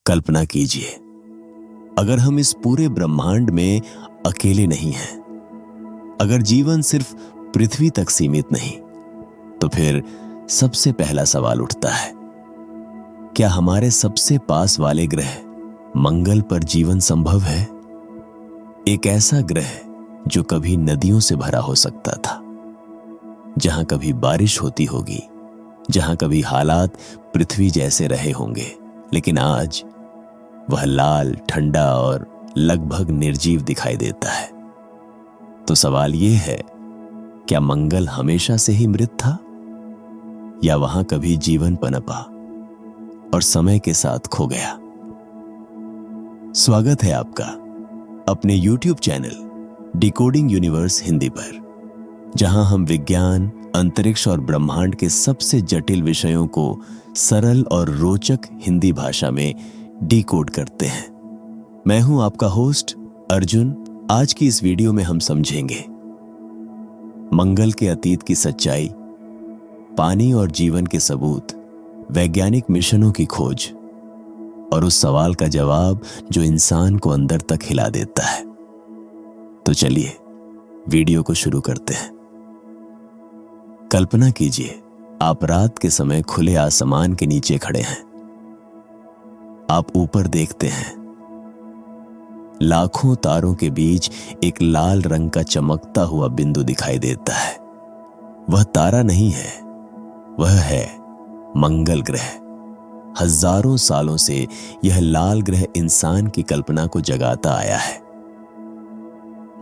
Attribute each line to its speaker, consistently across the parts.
Speaker 1: कल्पना कीजिए, अगर हम इस पूरे ब्रह्मांड में अकेले नहीं हैं, अगर जीवन सिर्फ पृथ्वी तक सीमित नहीं, तो फिर सबसे पहला सवाल उठता है, क्या हमारे सबसे पास वाले ग्रह मंगल पर जीवन संभव है? एक ऐसा ग्रह जो कभी नदियों से भरा हो सकता था, जहां कभी बारिश होती होगी, जहां कभी हालात पृथ्वी जैसे रहे होंगे, लेकिन आज वह लाल, ठंडा और लगभग निर्जीव दिखाई देता है। तो सवाल यह है, क्या मंगल हमेशा से ही मृत था, या वहां कभी जीवन पनपा और समय के साथ खो गया? स्वागत है आपका अपने YouTube channel decoding universe Hindi पर, जहां हम विज्ञान, अंतरिक्ष और ब्रह्मांड के सबसे जटिल विषयों को सरल और रोचक हिंदी भाषा में डिकोड करते हैं। मैं हूं आपका होस्ट अर्जुन। आज की इस वीडियो में हम समझेंगे मंगल के अतीत की सच्चाई, पानी और जीवन के सबूत, वैज्ञानिक मिशनों की खोज और उस सवाल का जवाब जो इंसान को अंदर तक हिला देता है। तो चलिए वीडियो को शुरू करते हैं। कल्पना कीजिए, आप रात के समय खुले आसमान के नीचे खड़े हैं। आप ऊपर देखते हैं, लाखों तारों के बीच एक लाल रंग का चमकता हुआ बिंदु दिखाई देता है। वह तारा नहीं है, वह है मंगल ग्रह। हजारों सालों से यह लाल ग्रह इंसान की कल्पना को जगाता आया है।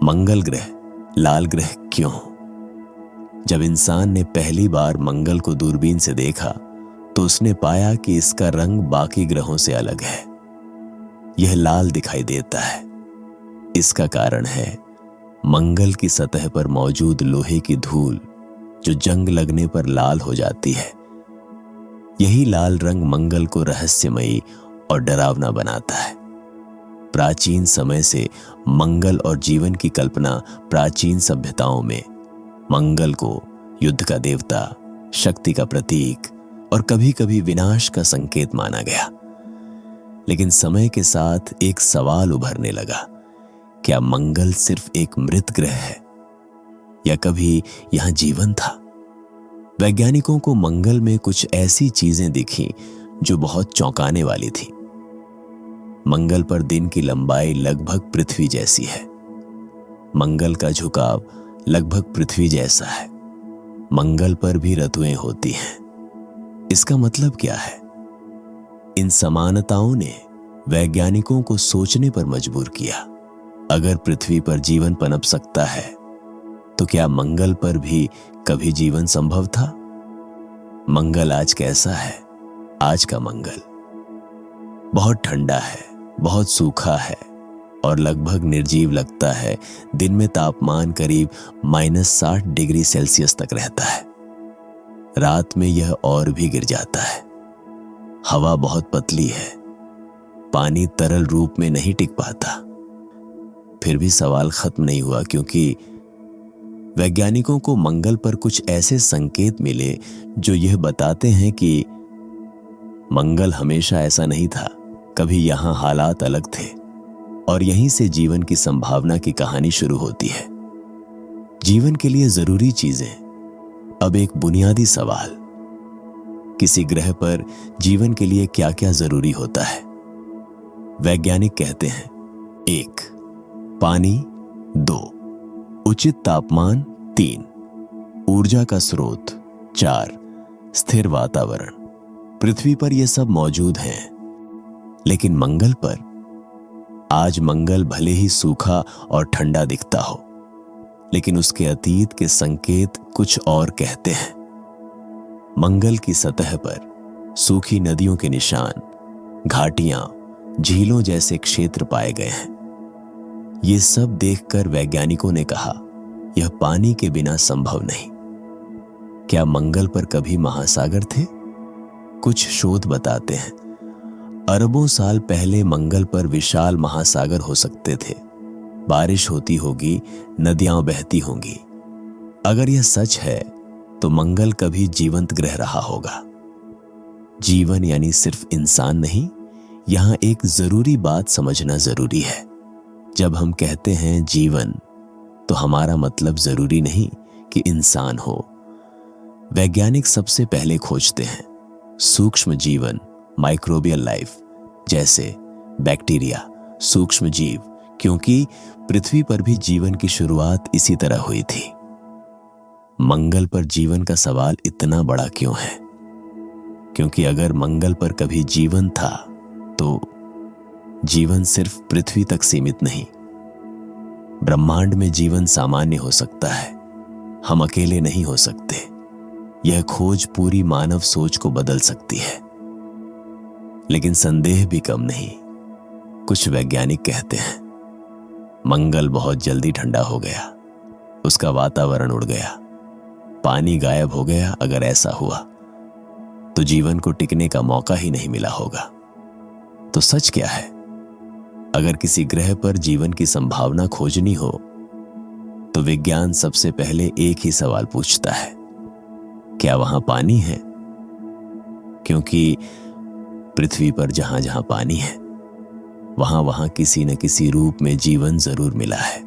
Speaker 1: मंगल ग्रह लाल ग्रह क्यों? जब इंसान ने पहली बार मंगल को दूरबीन से देखा, तो उसने पाया कि इसका रंग बाकी ग्रहों से अलग है। यह लाल दिखाई देता है। इसका कारण है मंगल की सतह पर मौजूद लोहे की धूल, जो जंग लगने पर लाल हो जाती है। यही लाल रंग मंगल को रहस्यमयी और डरावना बनाता है। प्राचीन समय से मंगल और जीवन की कल्पना प्राचीन सभ्यताओं में मंगल को युद्ध का देवता, शक्ति का प्रतीक और कभी-कभी विनाश का संकेत माना गया। लेकिन समय के साथ एक सवाल उभरने लगा, क्या मंगल सिर्फ एक मृत ग्रह है, या कभी यहां जीवन था? वैज्ञानिकों को मंगल में कुछ ऐसी चीजें दिखी जो बहुत चौंकाने वाली थी। मंगल पर दिन की लंबाई लगभग पृथ्वी जैसी है। मंगल का झुकाव लगभग पृथ्वी जैसा है। मंगल पर भी ऋतुएं होती हैं। इसका मतलब क्या है? इन समानताओं ने वैज्ञानिकों को सोचने पर मजबूर किया। अगर पृथ्वी पर जीवन पनप सकता है, तो क्या मंगल पर भी कभी जीवन संभव था? मंगल आज कैसा है? आज का मंगल बहुत ठंडा है, बहुत सूखा है और लगभग निर्जीव लगता है। दिन में तापमान करीब -60 डिग्री सेल्सियस तक रहता है। रात में यह और भी गिर जाता है। हवा बहुत पतली है। पानी तरल रूप में नहीं टिक पाता। फिर भी सवाल खत्म नहीं हुआ, क्योंकि वैज्ञानिकों को मंगल पर कुछ ऐसे संकेत मिले जो यह बताते हैं कि मंगल हमेशा ऐसा नहीं था। कभी यहां हालात अलग थे और यहीं से जीवन की संभावना की कहानी शुरू होती है। जीवन के लिए जरूरी चीजें। अब एक बुनियादी सवाल, किसी ग्रह पर जीवन के लिए क्या क्या जरूरी होता है? वैज्ञानिक कहते हैं, 1 पानी, 2 उचित तापमान, 3 ऊर्जा का स्रोत, 4 स्थिर वातावरण। पृथ्वी पर यह सब मौजूद हैं, लेकिन मंगल पर? आज मंगल भले ही सूखा और ठंडा दिखता हो, लेकिन उसके अतीत के संकेत कुछ और कहते हैं। मंगल की सतह पर सूखी नदियों के निशान, घाटियां, झीलों जैसे क्षेत्र पाए गए हैं। ये सब देखकर वैज्ञानिकों ने कहा, यह पानी के बिना संभव नहीं। क्या मंगल पर कभी महासागर थे? कुछ शोध बताते हैं अरबों साल पहले मंगल पर विशाल महासागर हो सकते थे। बारिश होती होगी, नदियां बहती होंगी। अगर यह सच है, तो मंगल कभी जीवंत ग्रह रहा होगा। जीवन यानी सिर्फ इंसान नहीं, यहां एक जरूरी बात समझना जरूरी है। जब हम कहते हैं जीवन, तो हमारा मतलब जरूरी नहीं कि इंसान हो। वैज्ञानिक सबसे पहले खोजते हैं सूक्ष्म जीवन, माइक्रोबियल लाइफ, जैसे बैक्टीरिया, सूक्ष्म जीव, क्योंकि पृथ्वी पर भी जीवन की शुरुआत इसी तरह हुई थी। मंगल पर जीवन का सवाल इतना बड़ा क्यों है? क्योंकि अगर मंगल पर कभी जीवन था तो जीवन सिर्फ पृथ्वी तक सीमित नहीं। ब्रह्मांड में जीवन सामान्य हो सकता है, हम अकेले नहीं हो सकते। यह खोज पूरी मानव सोच को बदल सकती है। लेकिन संदेह भी कम नहीं। कुछ वैज्ञानिक कहते हैं मंगल बहुत जल्दी ठंडा हो गया, उसका वातावरण उड़ गया, पानी गायब हो गया। अगर ऐसा हुआ तो जीवन को टिकने का मौका ही नहीं मिला होगा। तो सच क्या है? अगर किसी ग्रह पर जीवन की संभावना खोजनी हो तो विज्ञान सबसे पहले एक ही सवाल पूछता है, क्या वहां पानी है? क्योंकि पृथ्वी पर जहां जहां पानी है वहां वहां किसी न किसी रूप में जीवन जरूर मिला है।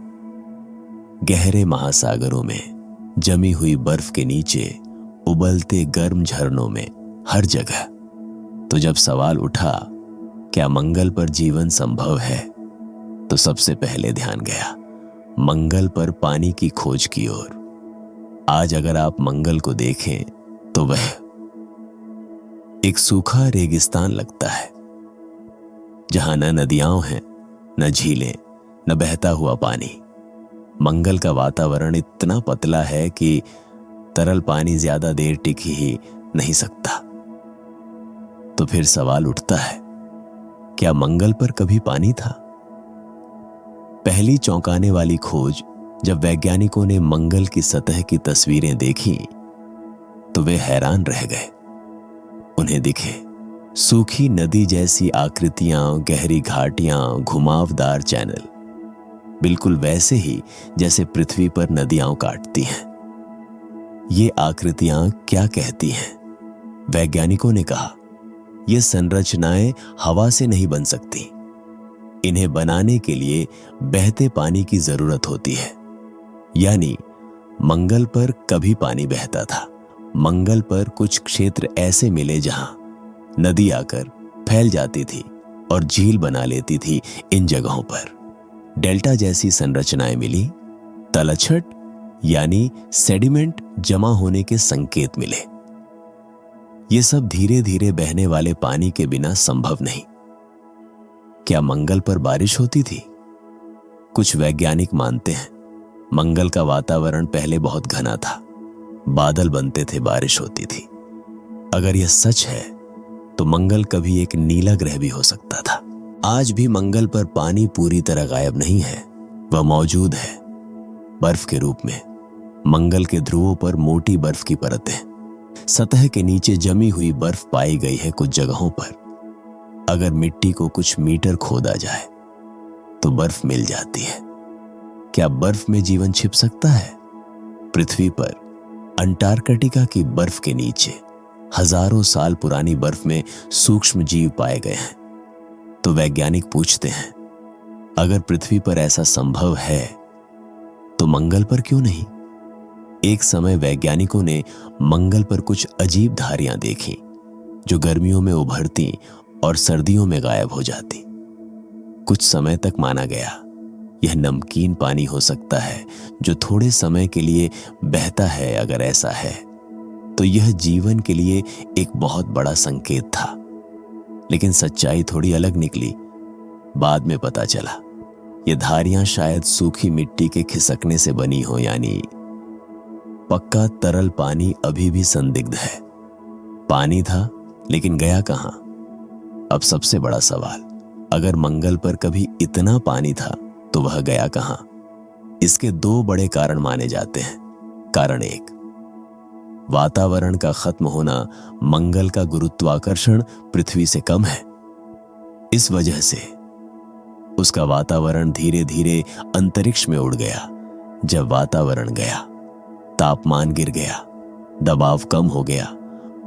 Speaker 1: गहरे महासागरों में, जमी हुई बर्फ के नीचे, उबलते गर्म झरनों में, हर जगह। तो जब सवाल उठा क्या मंगल पर जीवन संभव है, तो सबसे पहले ध्यान गया मंगल पर पानी की खोज की ओर। आज अगर आप मंगल को देखें तो वह एक सूखा रेगिस्तान लगता है, जहां न नदियां हैं, न झीलें, न बहता हुआ पानी। मंगल का वातावरण इतना पतला है कि तरल पानी ज्यादा देर टिक ही नहीं सकता। तो फिर सवाल उठता है, क्या मंगल पर कभी पानी था? पहली चौंकाने वाली खोज जब वैज्ञानिकों ने मंगल की सतह की तस्वीरें देखी तो वे हैरान रह गए। उन्हें दिखे सूखी नदी जैसी आकृतियां, गहरी घाटियां, घुमावदार चैनल, बिल्कुल वैसे ही जैसे पृथ्वी पर नदियां काटती हैं। ये आकृतियां क्या कहती हैं? वैज्ञानिकों ने कहा, ये संरचनाएं हवा से नहीं बन सकती। इन्हें बनाने के लिए बहते पानी की जरूरत होती है। यानी मंगल पर कभी पानी बहता था। मंगल पर कुछ क्षेत्र ऐसे मिले जहां नदी आकर फैल जाती थी और झील बना लेती थी। इन जगहों पर डेल्टा जैसी संरचनाएं मिली। तलछट यानी सेडिमेंट जमा होने के संकेत मिले। ये सब धीरे धीरे बहने वाले पानी के बिना संभव नहीं। क्या मंगल पर बारिश होती थी? कुछ वैज्ञानिक मानते हैं मंगल का वातावरण पहले बहुत घना था, बादल बनते थे, बारिश होती थी। अगर यह सच है तो मंगल कभी एक नीला ग्रह भी हो सकता था। आज भी मंगल पर पानी पूरी तरह गायब नहीं है, वह मौजूद है बर्फ के रूप में। मंगल के ध्रुवों पर मोटी बर्फ की परतें, सतह के नीचे जमी हुई बर्फ पाई गई है कुछ जगहों पर। अगर मिट्टी को कुछ मीटर खोदा जाए तो बर्फ मिल जाती है। क्या बर्फ में जीवन छिप सकता है? पृथ्वी पर अंटार्कटिका की बर्फ के नीचे हजारों साल पुरानी बर्फ में सूक्ष्म जीव पाए गए हैं। तो वैज्ञानिक पूछते हैं, अगर पृथ्वी पर ऐसा संभव है तो मंगल पर क्यों नहीं? एक समय वैज्ञानिकों ने मंगल पर कुछ अजीब धारियां देखी जो गर्मियों में उभरती और सर्दियों में गायब हो जाती। कुछ समय तक माना गया यह नमकीन पानी हो सकता है जो थोड़े समय के लिए बहता है। अगर ऐसा है तो यह जीवन के लिए एक बहुत बड़ा संकेत था। लेकिन सच्चाई थोड़ी अलग निकली। बाद में पता चला ये धारियां शायद सूखी मिट्टी के खिसकने से बनी हो, यानी पक्का तरल पानी अभी भी संदिग्ध है। पानी था लेकिन गया कहां? अब सबसे बड़ा सवाल, अगर मंगल पर कभी इतना पानी था तो वह गया कहां? इसके दो बड़े कारण माने जाते हैं। कारण एक, वातावरण का खत्म होना। मंगल का गुरुत्वाकर्षण पृथ्वी से कम है, इस वजह से उसका वातावरण धीरे धीरे अंतरिक्ष में उड़ गया। जब वातावरण गया, तापमान गिर गया, दबाव कम हो गया,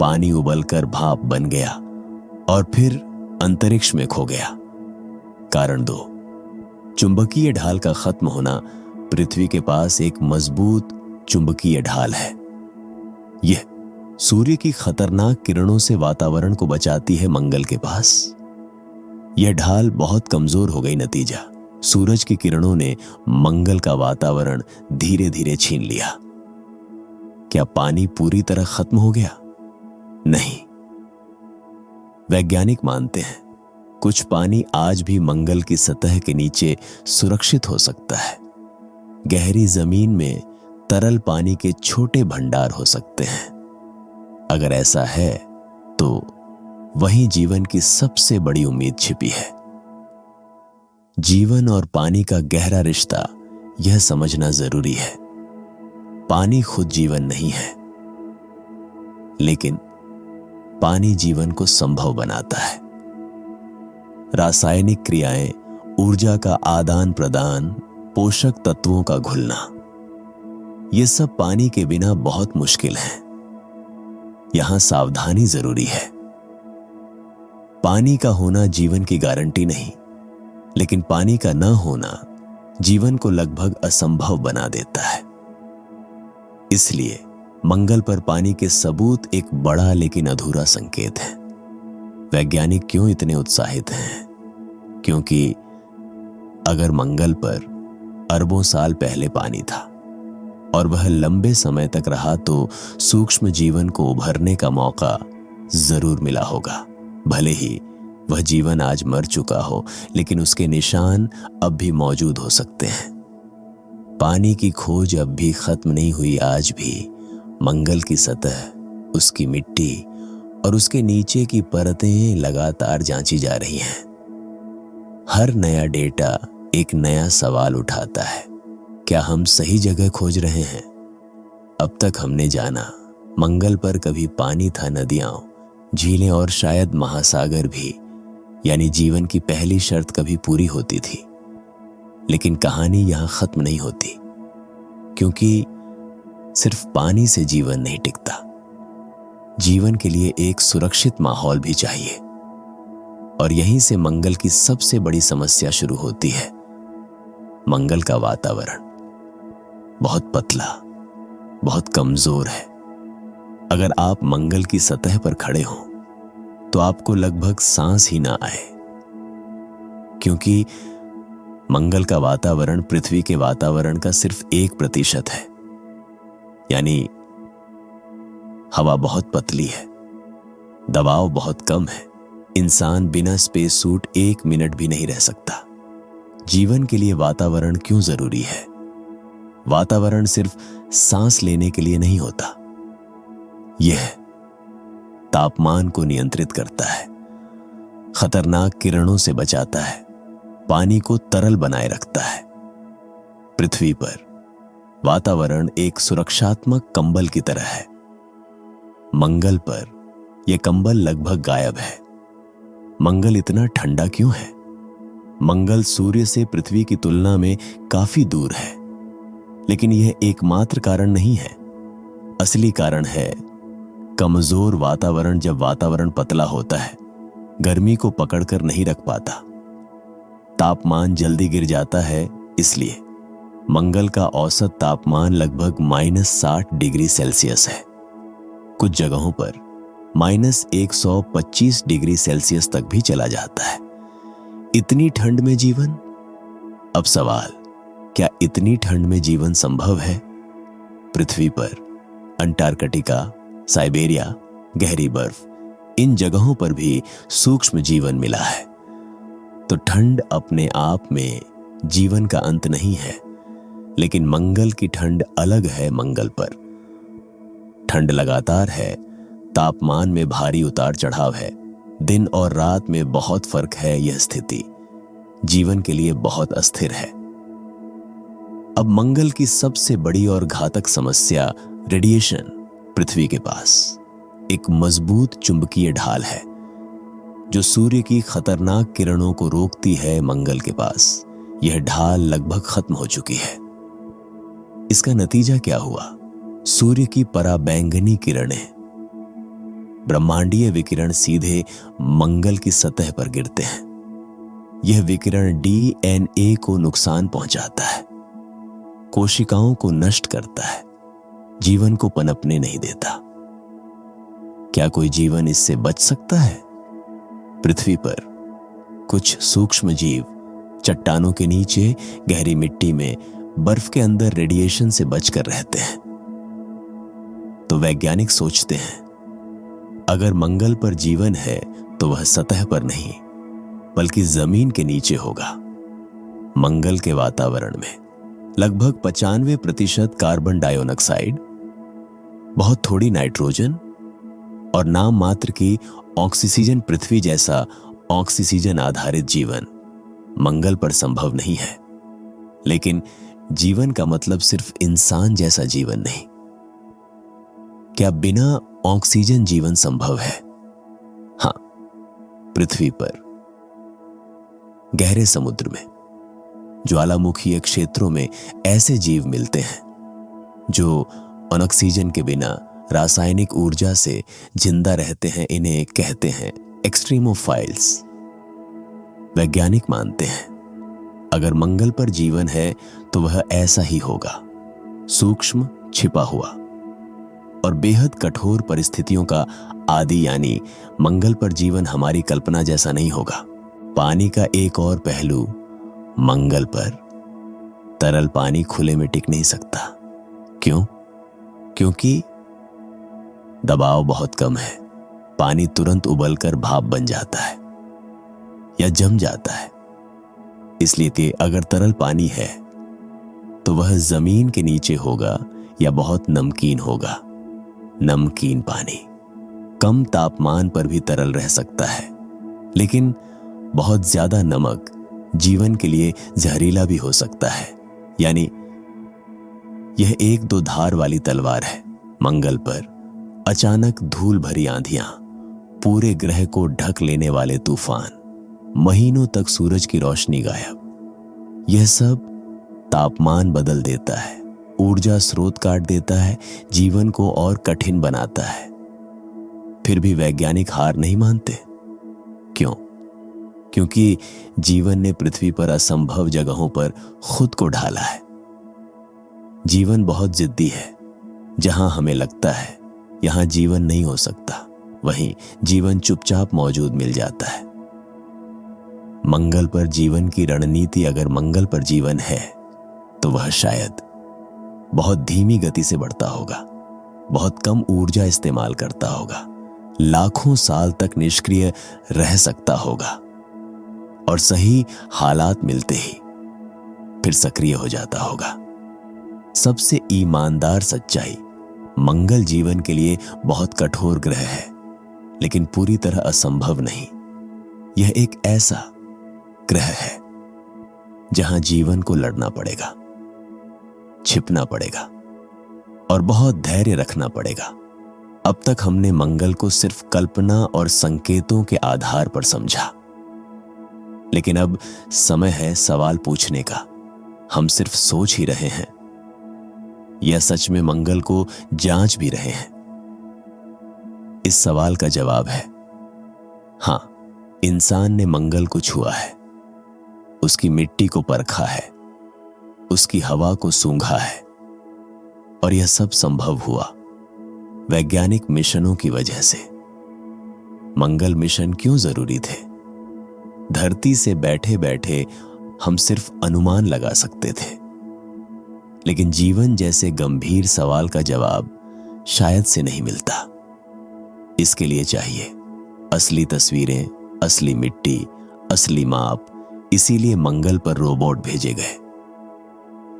Speaker 1: पानी उबलकर भाप बन गया और फिर अंतरिक्ष में खो गया। कारण 2, चुंबकीय ढाल का खत्म होना। पृथ्वी के पास एक मजबूत चुंबकीय ढाल है। यह सूर्य की खतरनाक किरणों से वातावरण को बचाती है। मंगल के पास यह ढाल बहुत कमजोर हो गई। नतीजा, सूरज की किरणों ने मंगल का वातावरण धीरे धीरे छीन लिया। क्या पानी पूरी तरह खत्म हो गया? नहीं। वैज्ञानिक मानते हैं कुछ पानी आज भी मंगल की सतह के नीचे सुरक्षित हो सकता है। गहरी जमीन में तरल पानी के छोटे भंडार हो सकते हैं। अगर ऐसा है तो वहीं जीवन की सबसे बड़ी उम्मीद छिपी है। जीवन और पानी का गहरा रिश्ता यह समझना जरूरी है। पानी खुद जीवन नहीं है, लेकिन पानी जीवन को संभव बनाता है। रासायनिक क्रियाएं, ऊर्जा का आदान प्रदान, पोषक तत्वों का घुलना, ये सब पानी के बिना बहुत मुश्किल है। यहां सावधानी जरूरी है। पानी का होना जीवन की गारंटी नहीं, लेकिन पानी का न होना जीवन को लगभग असंभव बना देता है। इसलिए मंगल पर पानी के सबूत एक बड़ा लेकिन अधूरा संकेत है। वैज्ञानिक क्यों इतने उत्साहित हैं? क्योंकि अगर मंगल पर अरबों साल पहले पानी था और वह लंबे समय तक रहा, तो सूक्ष्म जीवन को उभरने का मौका जरूर मिला होगा। भले ही वह जीवन आज मर चुका हो, लेकिन उसके निशान अब भी मौजूद हो सकते हैं। पानी की खोज अब भी खत्म नहीं हुई। आज भी मंगल की सतह, उसकी मिट्टी और उसके नीचे की परतें लगातार जांची जा रही हैं। हर नया डेटा एक नया सवाल उठाता है। क्या हम सही जगह खोज रहे हैं? अब तक हमने जाना मंगल पर कभी पानी था, नदियां, झीलें और शायद महासागर भी, यानी जीवन की पहली शर्त कभी पूरी होती थी। लेकिन कहानी यहां खत्म नहीं होती, क्योंकि सिर्फ पानी से जीवन नहीं टिकता। जीवन के लिए एक सुरक्षित माहौल भी चाहिए। और यहीं से मंगल की सबसे बड़ी समस्या शुरू होती है। मंगल का वातावरण बहुत पतला, बहुत कमजोर है। अगर आप मंगल की सतह पर खड़े हों तो आपको लगभग सांस ही ना आए, क्योंकि मंगल का वातावरण पृथ्वी के वातावरण का सिर्फ 1% है। यानी हवा बहुत पतली है, दबाव बहुत कम है। इंसान बिना स्पेस सूट 1 मिनट भी नहीं रह सकता। जीवन के लिए वातावरण क्यों जरूरी है? वातावरण सिर्फ सांस लेने के लिए नहीं होता। यह तापमान को नियंत्रित करता है, खतरनाक किरणों से बचाता है, पानी को तरल बनाए रखता है। पृथ्वी पर वातावरण एक सुरक्षात्मक कंबल की तरह है। मंगल पर यह कंबल लगभग गायब है। मंगल इतना ठंडा क्यों है? मंगल सूर्य से पृथ्वी की तुलना में काफी दूर है, लेकिन यह एकमात्र कारण नहीं है। असली कारण है कमजोर वातावरण। जब वातावरण पतला होता है, गर्मी को पकड़कर नहीं रख पाता, तापमान जल्दी गिर जाता है। इसलिए मंगल का औसत तापमान लगभग -60 डिग्री सेल्सियस है। कुछ जगहों पर -125 डिग्री सेल्सियस तक भी चला जाता है। इतनी ठंड में जीवन? अब सवाल, क्या इतनी ठंड में जीवन संभव है? पृथ्वी पर अंटार्कटिका, साइबेरिया, गहरी बर्फ, इन जगहों पर भी सूक्ष्म जीवन मिला है। तो ठंड अपने आप में जीवन का अंत नहीं है, लेकिन मंगल की ठंड अलग है। मंगल पर ठंड लगातार है, तापमान में भारी उतार चढ़ाव है, दिन और रात में बहुत फर्क है। यह स्थिति जीवन के लिए बहुत अस्थिर है। अब मंगल की सबसे बड़ी और घातक समस्या रेडिएशन। पृथ्वी के पास एक मजबूत चुंबकीय ढाल है जो सूर्य की खतरनाक किरणों को रोकती है। मंगल के पास यह ढाल लगभग खत्म हो चुकी है। इसका नतीजा क्या हुआ? सूर्य की पराबैंगनी किरणें ब्रह्मांडीय विकिरण सीधे मंगल की सतह पर गिरते हैं। यह विकिरण डीएनए को नुकसान पहुंचाता है, कोशिकाओं को नष्ट करता है, जीवन को पनपने नहीं देता। क्या कोई जीवन इससे बच सकता है? पृथ्वी पर कुछ सूक्ष्म जीव चट्टानों के नीचे, गहरी मिट्टी में, बर्फ के अंदर रेडिएशन से बचकर रहते हैं। तो वैज्ञानिक सोचते हैं अगर मंगल पर जीवन है तो वह सतह पर नहीं बल्कि जमीन के नीचे होगा। मंगल के वातावरण में लगभग 95% कार्बन डाइऑक्साइड, बहुत थोड़ी नाइट्रोजन और नाम मात्र की ऑक्सीजन। पृथ्वी जैसा ऑक्सीजन आधारित जीवन मंगल पर संभव नहीं है। लेकिन जीवन का मतलब सिर्फ इंसान जैसा जीवन नहीं। क्या बिना ऑक्सीजन जीवन संभव है? हां, पृथ्वी पर गहरे समुद्र में, ज्वालामुखीय क्षेत्रों में ऐसे जीव मिलते हैं जो ऑक्सीजन के बिना रासायनिक ऊर्जा से जिंदा रहते हैं। इन्हें कहते हैं एक्सट्रीमोफाइल्स। वैज्ञानिक मानते हैं अगर मंगल पर जीवन है तो वह ऐसा ही होगा, सूक्ष्म, छिपा हुआ और बेहद कठोर परिस्थितियों का आदि। यानी मंगल पर जीवन हमारी कल्पना जैसा नहीं होगा। पानी का एक और पहलू, मंगल पर तरल पानी खुले में टिक नहीं सकता। क्यों? क्योंकि दबाव बहुत कम है। पानी तुरंत उबलकर भाप बन जाता है या जम जाता है। इसलिए कि अगर तरल पानी है तो वह जमीन के नीचे होगा या बहुत नमकीन होगा। नमकीन पानी कम तापमान पर भी तरल रह सकता है, लेकिन बहुत ज्यादा नमक जीवन के लिए जहरीला भी हो सकता है। यानी यह एक दो धार वाली तलवार है। मंगल पर अचानक धूल भरी आंधियां, पूरे ग्रह को ढक लेने वाले तूफान, महीनों तक सूरज की रोशनी गायब। यह सब तापमान बदल देता है, ऊर्जा स्रोत काट देता है, जीवन को और कठिन बनाता है। फिर भी वैज्ञानिक हार नहीं मानते। क्यों? क्योंकि जीवन ने पृथ्वी पर असंभव जगहों पर खुद को ढाला है। जीवन बहुत जिद्दी है। जहां हमें लगता है यहां जीवन नहीं हो सकता, वहीं जीवन चुपचाप मौजूद मिल जाता है। मंगल पर जीवन की रणनीति, अगर मंगल पर जीवन है तो वह शायद बहुत धीमी गति से बढ़ता होगा, बहुत कम ऊर्जा इस्तेमाल करता होगा, लाखों साल तक निष्क्रिय रह सकता होगा और सही हालात मिलते ही फिर सक्रिय हो जाता होगा। सबसे ईमानदार सच्चाई, मंगल जीवन के लिए बहुत कठोर ग्रह है, लेकिन पूरी तरह असंभव नहीं। यह एक ऐसा ग्रह है जहां जीवन को लड़ना पड़ेगा, छिपना पड़ेगा और बहुत धैर्य रखना पड़ेगा। अब तक हमने मंगल को सिर्फ कल्पना और संकेतों के आधार पर समझा, लेकिन अब समय है सवाल पूछने का। हम सिर्फ सोच ही रहे हैं या सच में मंगल को जांच भी रहे हैं? इस सवाल का जवाब है हां, इंसान ने मंगल को छुआ है, उसकी मिट्टी को परखा है, उसकी हवा को सूंघा है और यह सब संभव हुआ वैज्ञानिक मिशनों की वजह से। मंगल मिशन क्यों जरूरी थे? धरती से बैठे बैठे हम सिर्फ अनुमान लगा सकते थे, लेकिन जीवन जैसे गंभीर सवाल का जवाब शायद से नहीं मिलता। इसके लिए चाहिए असली तस्वीरें, असली मिट्टी, असली माप। इसीलिए मंगल पर रोबोट भेजे गए।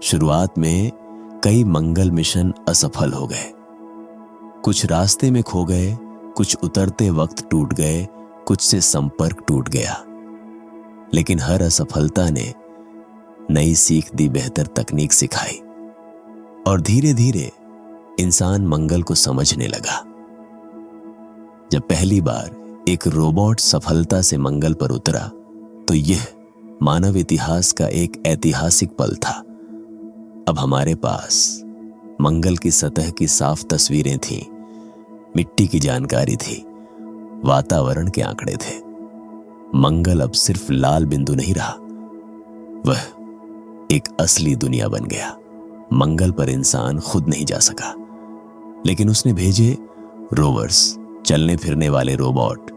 Speaker 1: शुरुआत में कई मंगल मिशन असफल हो गए। कुछ रास्ते में खो गए, कुछ उतरते वक्त टूट गए, कुछ से संपर्क टूट गया। लेकिन हर असफलता ने नई सीख दी, बेहतर तकनीक सिखाई और धीरे धीरे इंसान मंगल को समझने लगा। जब पहली बार एक रोबोट सफलता से मंगल पर उतरा तो यह मानव इतिहास का एक ऐतिहासिक पल था। अब हमारे पास मंगल की सतह की साफ तस्वीरें थीं, मिट्टी की जानकारी थी वातावरण के आंकड़े थे। मंगल अब सिर्फ लाल बिंदु नहीं रहा, वह एक असली दुनिया बन गया। मंगल पर इंसान खुद नहीं जा सका, लेकिन उसने भेजे रोवर्स, चलने फिरने वाले रोबोट।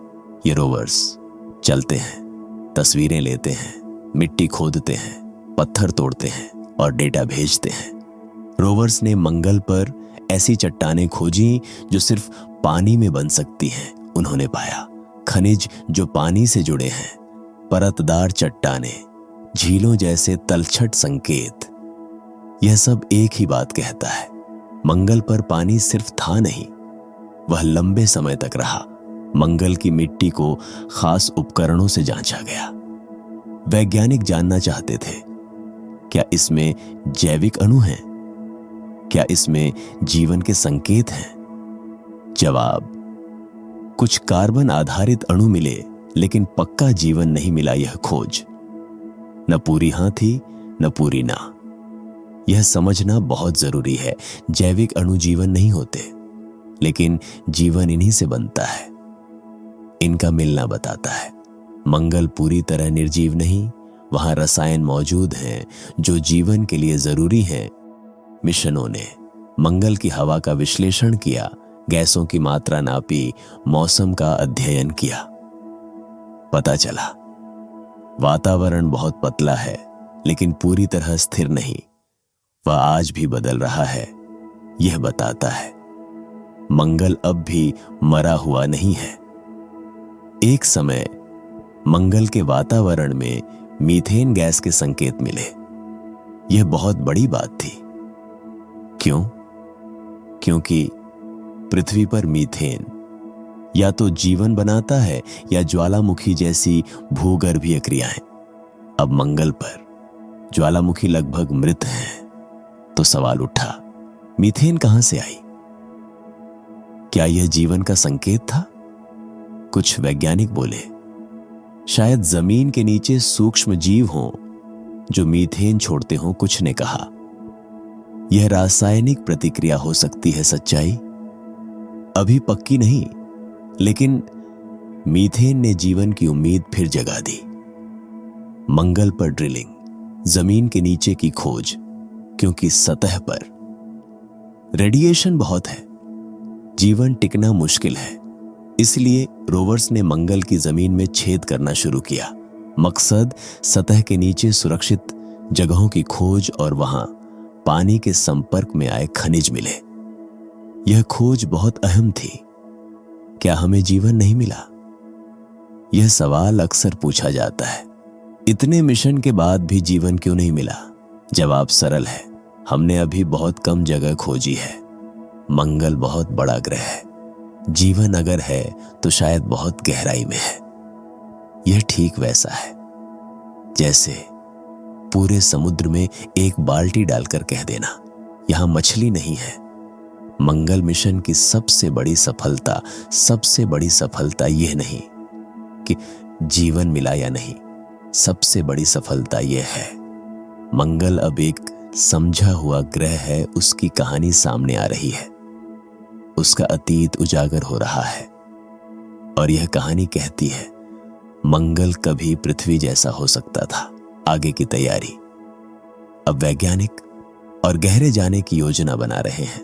Speaker 1: ये रोवर्स चलते हैं, तस्वीरें लेते हैं, मिट्टी खोदते हैं, पत्थर तोड़ते हैं और डेटा भेजते हैं। रोवर्स ने मंगल पर ऐसी चट्टानें खोजी जो सिर्फ पानी में बन सकती हैं। उन्होंने पाया खनिज जो पानी से जुड़े हैं, परतदार चट्टानें, झीलों जैसे तलछट संकेत। यह सब एक ही बात कहता है, मंगल पर पानी सिर्फ था नहीं, वह लंबे समय तक रहा। मंगल की मिट्टी को खास उपकरणों से जांचा गया। वैज्ञानिक जानना चाहते थे, क्या इसमें जैविक अणु हैं? क्या इसमें जीवन के संकेत हैं? जवाब, कुछ कार्बन आधारित अणु मिले, लेकिन पक्का जीवन नहीं मिला। यह खोज न पूरी हां थी, न पूरी ना। यह समझना बहुत जरूरी है, जैविक अणु जीवन नहीं होते, लेकिन जीवन इन्हीं से बनता है। इनका मिलना बताता है मंगल पूरी तरह निर्जीव नहीं, वहां रसायन मौजूद हैं जो जीवन के लिए जरूरी हैं। मिशनों ने मंगल की हवा का विश्लेषण किया, गैसों की मात्रा नापी, मौसम का अध्ययन किया। पता चला वातावरण बहुत पतला है, लेकिन पूरी तरह स्थिर नहीं। वह आज भी बदल रहा है। यह बताता है मंगल अब भी मरा हुआ नहीं है। एक समय मंगल के वातावरण में मीथेन गैस के संकेत मिले। यह बहुत बड़ी बात थी। क्यों? क्योंकि पृथ्वी पर मीथेन या तो जीवन बनाता है या ज्वालामुखी जैसी भूगर्भीय क्रियाएं। अब मंगल पर ज्वालामुखी लगभग मृत हैं, तो सवाल उठा, मीथेन कहां से आई? क्या यह जीवन का संकेत था? कुछ वैज्ञानिक बोले, शायद जमीन के नीचे सूक्ष्म जीव हों जो मीथेन छोड़ते हों। कुछ ने कहा, यह रासायनिक प्रतिक्रिया हो सकती है। सच्चाई अभी पक्की नहीं, लेकिन मीथेन ने जीवन की उम्मीद फिर जगा दी। मंगल पर ड्रिलिंग, जमीन के नीचे की खोज, क्योंकि सतह पर रेडिएशन बहुत है, जीवन टिकना मुश्किल है। इसलिए रोवर्स ने मंगल की जमीन में छेद करना शुरू किया। मकसद सतह के नीचे सुरक्षित जगहों की खोज और वहां पानी के संपर्क में आए खनिज मिले। यह खोज बहुत अहम थी। क्या हमें जीवन नहीं मिला? यह सवाल अक्सर पूछा जाता है, इतने मिशन के बाद भी जीवन क्यों नहीं मिला? जवाब सरल है, हमने अभी बहुत कम जगह खोजी है। मंगल बहुत बड़ा ग्रह है, जीवन अगर है तो शायद बहुत गहराई में है। यह ठीक वैसा है जैसे पूरे समुद्र में एक बाल्टी डालकर कह देना यहां मछली नहीं है। मंगल मिशन की सबसे बड़ी सफलता यह नहीं कि जीवन मिला या नहीं, सबसे बड़ी सफलता यह है मंगल अब एक समझा हुआ ग्रह है। उसकी कहानी सामने आ रही है, उसका अतीत उजागर हो रहा है, और यह कहानी कहती है मंगल कभी पृथ्वी जैसा हो सकता था। आगे की तैयारी। अब वैज्ञानिक और गहरे जाने की योजना बना रहे हैं।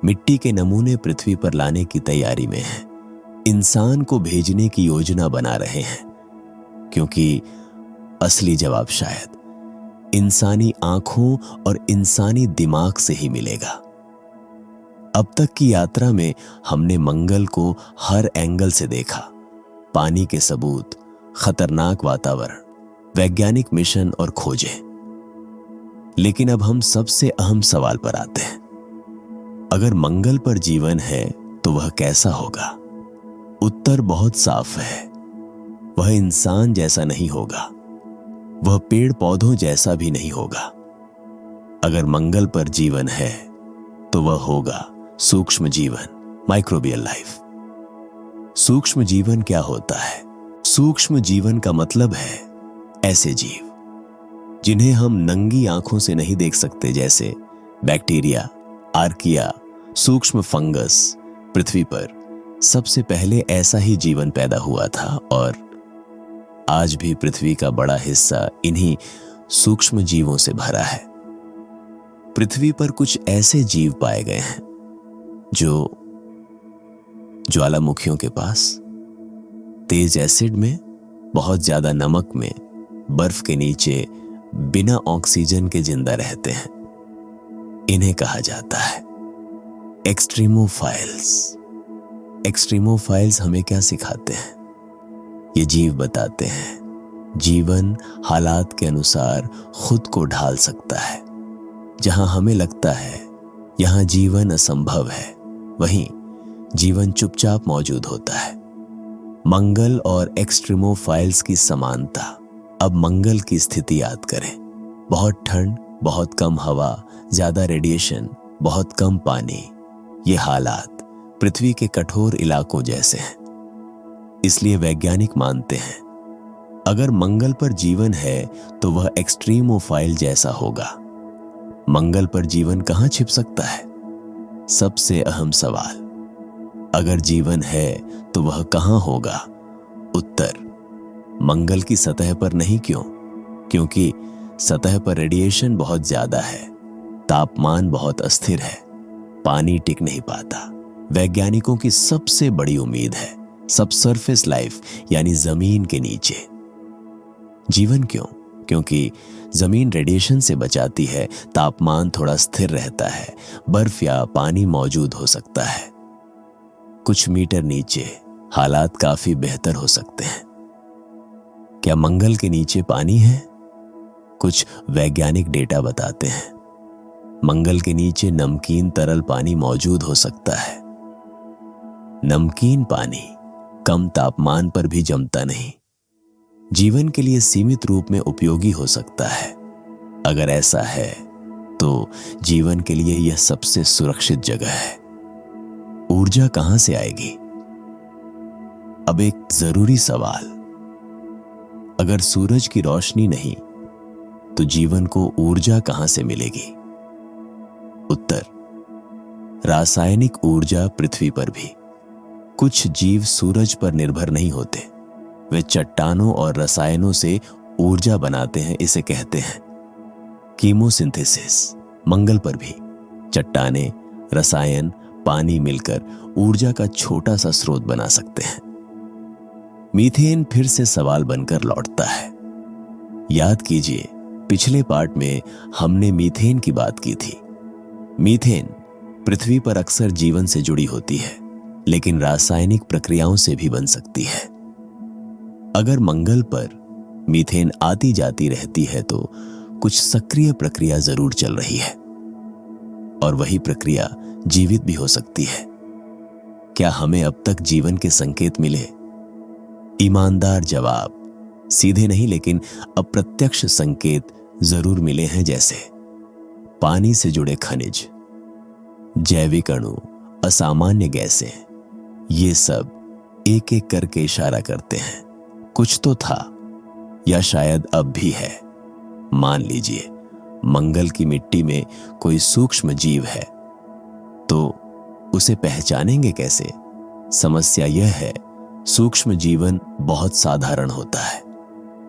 Speaker 1: मिट्टी के नमूने पृथ्वी पर लाने की तैयारी में हैं। इंसान को भेजने की योजना बना रहे हैं, क्योंकि असली जवाब शायद इंसानी आंखों और इंसानी दिमाग से ही मिलेगा। अब तक की यात्रा में हमने मंगल को हर एंगल से देखा, पानी के सबूत, खतरनाक वातावरण, वैज्ञानिक मिशन और खोजें। लेकिन अब हम सबसे अहम सवाल पर आते हैं, अगर मंगल पर जीवन है तो वह कैसा होगा? उत्तर बहुत साफ है, वह इंसान जैसा नहीं होगा, वह पेड़ पौधों जैसा भी नहीं होगा। अगर मंगल पर जीवन है तो वह होगा सूक्ष्म जीवन, माइक्रोबियल लाइफ। सूक्ष्म जीवन क्या होता है? सूक्ष्म जीवन का मतलब है ऐसे जीव जिन्हें हम नंगी आंखों से नहीं देख सकते, जैसे बैक्टीरिया, आर्किया, सूक्ष्म फंगस। पृथ्वी पर सबसे पहले ऐसा ही जीवन पैदा हुआ था और आज भी पृथ्वी का बड़ा हिस्सा इन्हीं सूक्ष्म जीवों से भरा है। पृथ्वी पर कुछ ऐसे जीव पाए गए हैं जो ज्वालामुखियों के पास, तेज एसिड में, बहुत ज्यादा नमक में, बर्फ के नीचे बिना ऑक्सीजन के जिंदा रहते हैं। इन्हें कहा जाता है एक्सट्रीमोफाइल्स। एक्सट्रीमोफाइल्स हमें क्या सिखाते हैं? ये जीव बताते हैं जीवन हालात के अनुसार खुद को ढाल सकता है। जहां हमें लगता है यहां जीवन असंभव है, वहीं जीवन चुपचाप मौजूद होता है। मंगल और एक्सट्रीमोफाइल्स की समानता। अब मंगल की स्थिति याद करें। बहुत ठंड, बहुत कम हवा, ज्यादा रेडिएशन, बहुत कम पानी। ये हालात पृथ्वी के कठोर इलाकों जैसे हैं। इसलिए वैज्ञानिक मानते हैं अगर मंगल पर जीवन है तो वह एक्सट्रीमोफाइल जैसा होगा। मंगल पर जीवन कहां छिप सकता है? सबसे अहम सवाल, अगर जीवन है तो वह कहां होगा? उत्तर, मंगल की सतह पर नहीं। क्यों? क्योंकि सतह पर रेडिएशन बहुत ज्यादा है, तापमान बहुत अस्थिर है, पानी टिक नहीं पाता। वैज्ञानिकों की सबसे बड़ी उम्मीद है सबसरफेस लाइफ, यानी जमीन के नीचे जीवन। क्यों? क्योंकि जमीन रेडिएशन से बचाती है, तापमान थोड़ा स्थिर रहता है, बर्फ या पानी मौजूद हो सकता है। कुछ मीटर नीचे हालात काफी बेहतर हो सकते हैं। क्या मंगल के नीचे पानी है? कुछ वैज्ञानिक डेटा बताते हैं मंगल के नीचे नमकीन तरल पानी मौजूद हो सकता है। नमकीन पानी कम तापमान पर भी जमता नहीं, जीवन के लिए सीमित रूप में उपयोगी हो सकता है। अगर ऐसा है तो जीवन के लिए यह सबसे सुरक्षित जगह है। ऊर्जा कहां से आएगी? अब एक जरूरी सवाल, अगर सूरज की रोशनी नहीं तो जीवन को ऊर्जा कहां से मिलेगी? उत्तर, रासायनिक ऊर्जा पृथ्वी पर भी। कुछ जीव सूरज पर निर्भर नहीं होते, वे चट्टानों और रसायनों से ऊर्जा बनाते हैं। इसे कहते हैं कीमोसिंथेसिस। मंगल पर भी चट्टाने, रसायन, पानी मिलकर ऊर्जा का छोटा सा स्रोत बना सकते हैं। मीथेन फिर से सवाल बनकर लौटता है। याद कीजिए, पिछले पार्ट में हमने मीथेन की बात की थी। मीथेन पृथ्वी पर अक्सर जीवन से जुड़ी होती है, लेकिन रासायनिक प्रक्रियाओं से भी बन सकती है। अगर मंगल पर मीथेन आती जाती रहती है तो कुछ सक्रिय प्रक्रिया जरूर चल रही है, और वही प्रक्रिया जीवित भी हो सकती है। क्या हमें अब तक जीवन के संकेत मिले? ईमानदार जवाब, सीधे नहीं लेकिन अप्रत्यक्ष संकेत जरूर मिले हैं, जैसे पानी से जुड़े खनिज, जैविक अणु, असामान्य गैसें। ये सब एक एक करके इशारा करते हैं कुछ तो था, या शायद अब भी है। मान लीजिए मंगल की मिट्टी में कोई सूक्ष्म जीव है, तो उसे पहचानेंगे कैसे? समस्या यह है, सूक्ष्म जीवन बहुत साधारण होता है।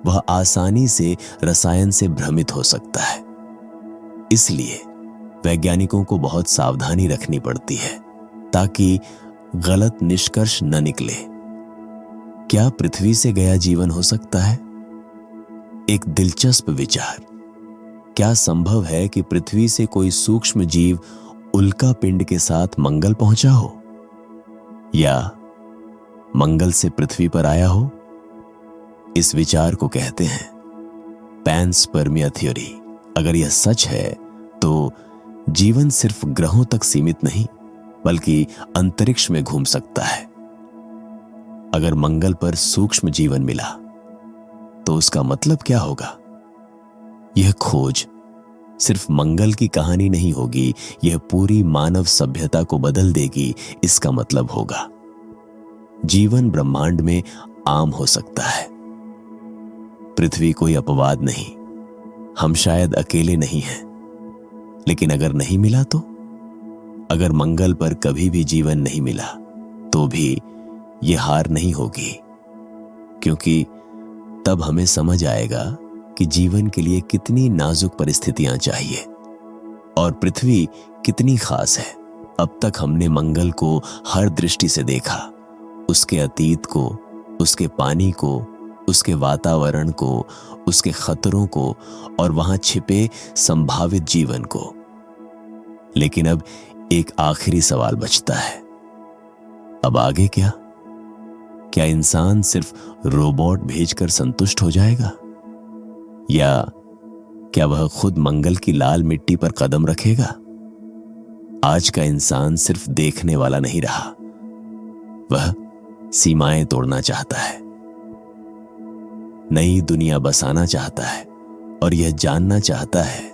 Speaker 1: वह आसानी से रसायन से भ्रमित हो सकता है। इसलिए वैज्ञानिकों को बहुत सावधानी रखनी पड़ती है ताकि गलत निष्कर्ष न निकले। क्या पृथ्वी से गया जीवन हो सकता है? एक दिलचस्प विचार, क्या संभव है कि पृथ्वी से कोई सूक्ष्म जीव उल्का पिंड के साथ मंगल पहुंचा हो, या मंगल से पृथ्वी पर आया हो? इस विचार को कहते हैं पैनस्पर्मिया थ्योरी। अगर यह सच है तो जीवन सिर्फ ग्रहों तक सीमित नहीं बल्कि अंतरिक्ष में घूम सकता है। अगर मंगल पर सूक्ष्म जीवन मिला तो उसका मतलब क्या होगा? यह खोज सिर्फ मंगल की कहानी नहीं होगी, यह पूरी मानव सभ्यता को बदल देगी। इसका मतलब होगा जीवन ब्रह्मांड में आम हो सकता है। पृथ्वी कोई अपवाद नहीं, हम शायद अकेले नहीं हैं। लेकिन अगर नहीं मिला तो? अगर मंगल पर कभी भी जीवन नहीं मिला तो भी ये हार नहीं होगी, क्योंकि तब हमें समझ आएगा कि जीवन के लिए कितनी नाजुक परिस्थितियां चाहिए और पृथ्वी कितनी खास है। अब तक हमने मंगल को हर दृष्टि से देखा, उसके अतीत को, उसके पानी को, उसके वातावरण को, उसके खतरों को और वहां छिपे संभावित जीवन को। लेकिन अब एक आखिरी सवाल बचता है, अब आगे क्या? क्या इंसान सिर्फ रोबोट भेजकर संतुष्ट हो जाएगा, या क्या वह खुद मंगल की लाल मिट्टी पर कदम रखेगा? आज का इंसान सिर्फ देखने वाला नहीं रहा, वह सीमाएं तोड़ना चाहता है, नई दुनिया बसाना चाहता है और यह जानना चाहता है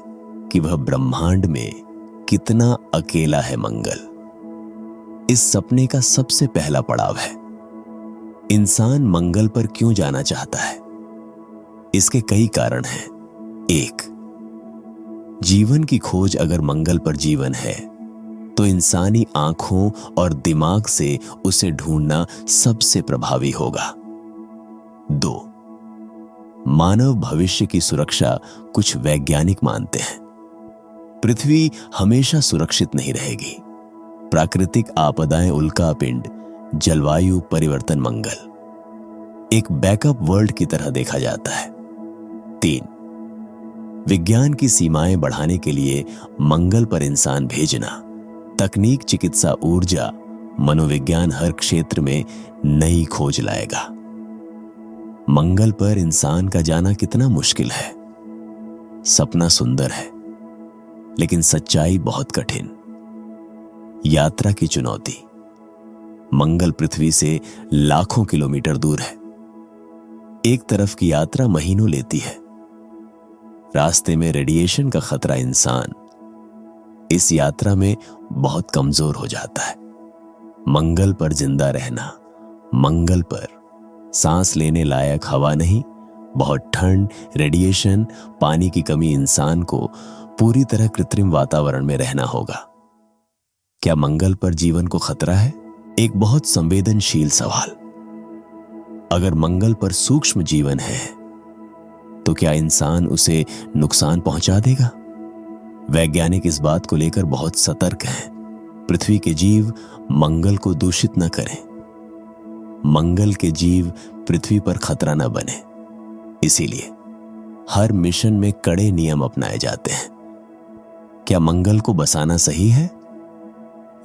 Speaker 1: कि वह ब्रह्मांड में कितना अकेला है मंगल। इस सपने का सबसे पहला पड़ाव है, इंसान मंगल पर क्यों जाना चाहता है? इसके कई कारण हैं। एक, जीवन की खोज अगर मंगल पर जीवन है तो इंसानी आंखों और दिमाग से उसे ढूंढना सबसे प्रभावी होगा। 2, मानव भविष्य की सुरक्षा कुछ वैज्ञानिक मानते हैं। पृथ्वी हमेशा सुरक्षित नहीं रहेगी। प्राकृतिक आपदाएं, उल्कापिंड, जलवायु परिवर्तन मंगल एक बैकअप वर्ल्ड की तरह देखा जाता है। 3, विज्ञान की सीमाएं बढ़ाने के लिए मंगल पर इंसान भेजना, तकनीक, चिकित्सा, ऊर्जा, मनोविज्ञान हर क्षेत्र में नई खोज लाएगा। मंगल पर इंसान का जाना कितना मुश्किल है। सपना सुंदर है, लेकिन सच्चाई बहुत कठिन। यात्रा की चुनौती, मंगल पृथ्वी से लाखों किलोमीटर दूर है। एक तरफ की यात्रा महीनों लेती है। रास्ते में रेडिएशन का खतरा, इंसान इस यात्रा में बहुत कमजोर हो जाता है। मंगल पर जिंदा रहना, मंगल पर सांस लेने लायक हवा नहीं, बहुत ठंड, रेडिएशन, पानी की कमी, इंसान को पूरी तरह कृत्रिम वातावरण में रहना होगा। क्या मंगल पर जीवन को खतरा है? एक बहुत संवेदनशील सवाल। अगर मंगल पर सूक्ष्म जीवन है तो क्या इंसान उसे नुकसान पहुंचा देगा? वैज्ञानिक इस बात को लेकर बहुत सतर्क हैं। पृथ्वी के जीव मंगल को दूषित न करें, मंगल के जीव पृथ्वी पर खतरा न बने। इसीलिए हर मिशन में कड़े नियम अपनाए जाते हैं। क्या मंगल को बसाना सही है?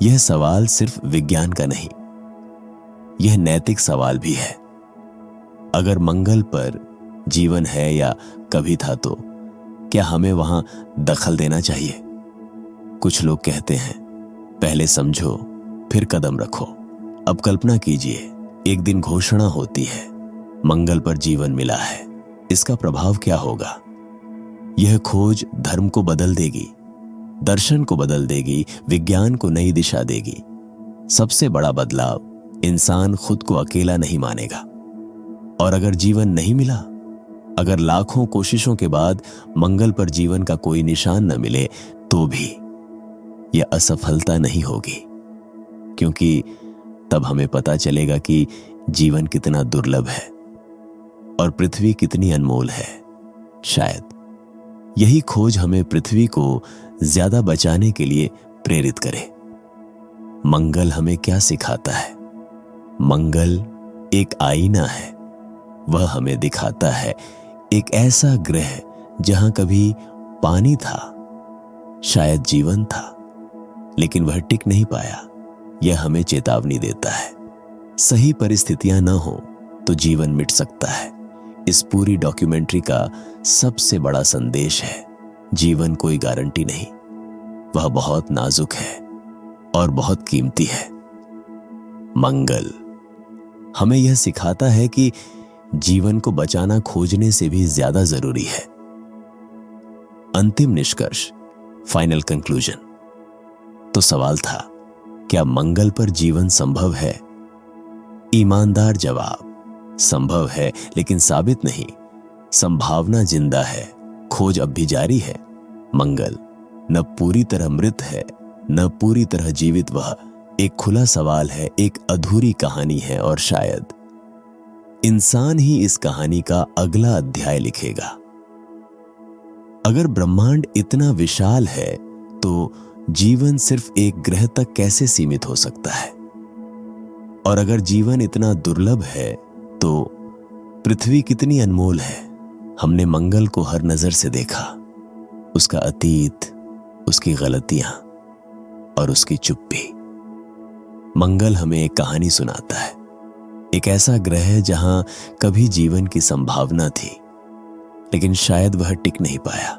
Speaker 1: यह सवाल सिर्फ विज्ञान का नहीं, यह नैतिक सवाल भी है। अगर मंगल पर जीवन है या कभी था तो क्या हमें वहां दखल देना चाहिए? कुछ लोग कहते हैं, पहले समझो फिर कदम रखो। अब कल्पना कीजिए, एक दिन घोषणा होती है, मंगल पर जीवन मिला है। इसका प्रभाव क्या होगा? यह खोज धर्म को बदल देगी, दर्शन को बदल देगी, विज्ञान को नई दिशा देगी। सबसे बड़ा बदलाव, इंसान खुद को अकेला नहीं मानेगा। और अगर जीवन नहीं मिला, अगर लाखों कोशिशों के बाद मंगल पर जीवन का कोई निशान न मिले, तो भी यह असफलता नहीं होगी, क्योंकि तब हमें पता चलेगा कि जीवन कितना दुर्लभ है और पृथ्वी कितनी अनमोल है। शायद यही खोज हमें पृथ्वी को ज्यादा बचाने के लिए प्रेरित करे। मंगल हमें क्या सिखाता है? मंगल एक आईना है। वह हमें दिखाता है एक ऐसा ग्रह जहां कभी पानी था, शायद जीवन था, लेकिन वह टिक नहीं पाया। यह हमें चेतावनी देता है, सही परिस्थितियां न हो तो जीवन मिट सकता है। इस पूरी डॉक्यूमेंट्री का सबसे बड़ा संदेश है, जीवन कोई गारंटी नहीं, वह बहुत नाजुक है और बहुत कीमती है। मंगल हमें यह सिखाता है कि जीवन को बचाना खोजने से भी ज्यादा जरूरी है। अंतिम निष्कर्ष, फाइनल कंक्लूजन। तो सवाल था, क्या मंगल पर जीवन संभव है? ईमानदार जवाब, संभव है, लेकिन साबित नहीं। संभावना जिंदा है, खोज अब भी जारी है। मंगल न पूरी तरह मृत है, न पूरी तरह जीवित। वह एक खुला सवाल है, एक अधूरी कहानी है और शायद इंसान ही इस कहानी का अगला अध्याय लिखेगा। अगर ब्रह्मांड इतना विशाल है तो जीवन सिर्फ एक ग्रह तक कैसे सीमित हो सकता है? और अगर जीवन इतना दुर्लभ है तो पृथ्वी कितनी अनमोल है? हमने मंगल को हर नजर से देखा, उसका अतीत, उसकी गलतियां और उसकी चुप्पी। मंगल हमें एक कहानी सुनाता है, एक ऐसा ग्रह है जहां कभी जीवन की संभावना थी, लेकिन शायद वह टिक नहीं पाया।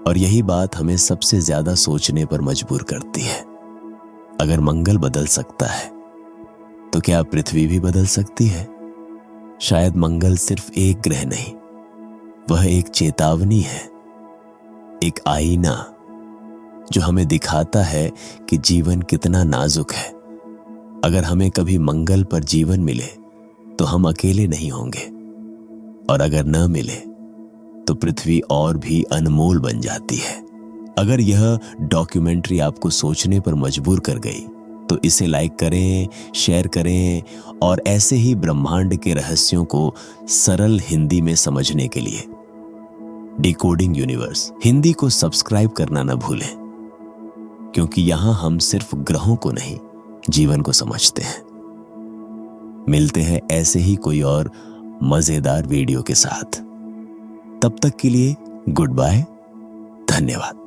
Speaker 1: और यही बात हमें सबसे ज्यादा सोचने पर मजबूर करती है। अगर मंगल बदल सकता है तो क्या पृथ्वी भी बदल सकती है? शायद मंगल सिर्फ एक ग्रह नहीं, वह एक चेतावनी है, एक आईना जो हमें दिखाता है कि जीवन कितना नाजुक है। अगर हमें कभी मंगल पर जीवन मिले तो हम अकेले नहीं होंगे, और अगर न मिले तो पृथ्वी और भी अनमोल बन जाती है। अगर यह डॉक्यूमेंट्री आपको सोचने पर मजबूर कर गई तो इसे लाइक करें, शेयर करें और ऐसे ही ब्रह्मांड के रहस्यों को सरल हिंदी में समझने के लिए डिकोडिंग यूनिवर्स हिंदी को सब्सक्राइब करना न भूलें, क्योंकि यहां हम सिर्फ ग्रहों को नहीं, जीवन को समझते हैं। मिलते हैं ऐसे ही कोई और मजेदार वीडियो के साथ। तब तक के लिए गुड बाय, धन्यवाद।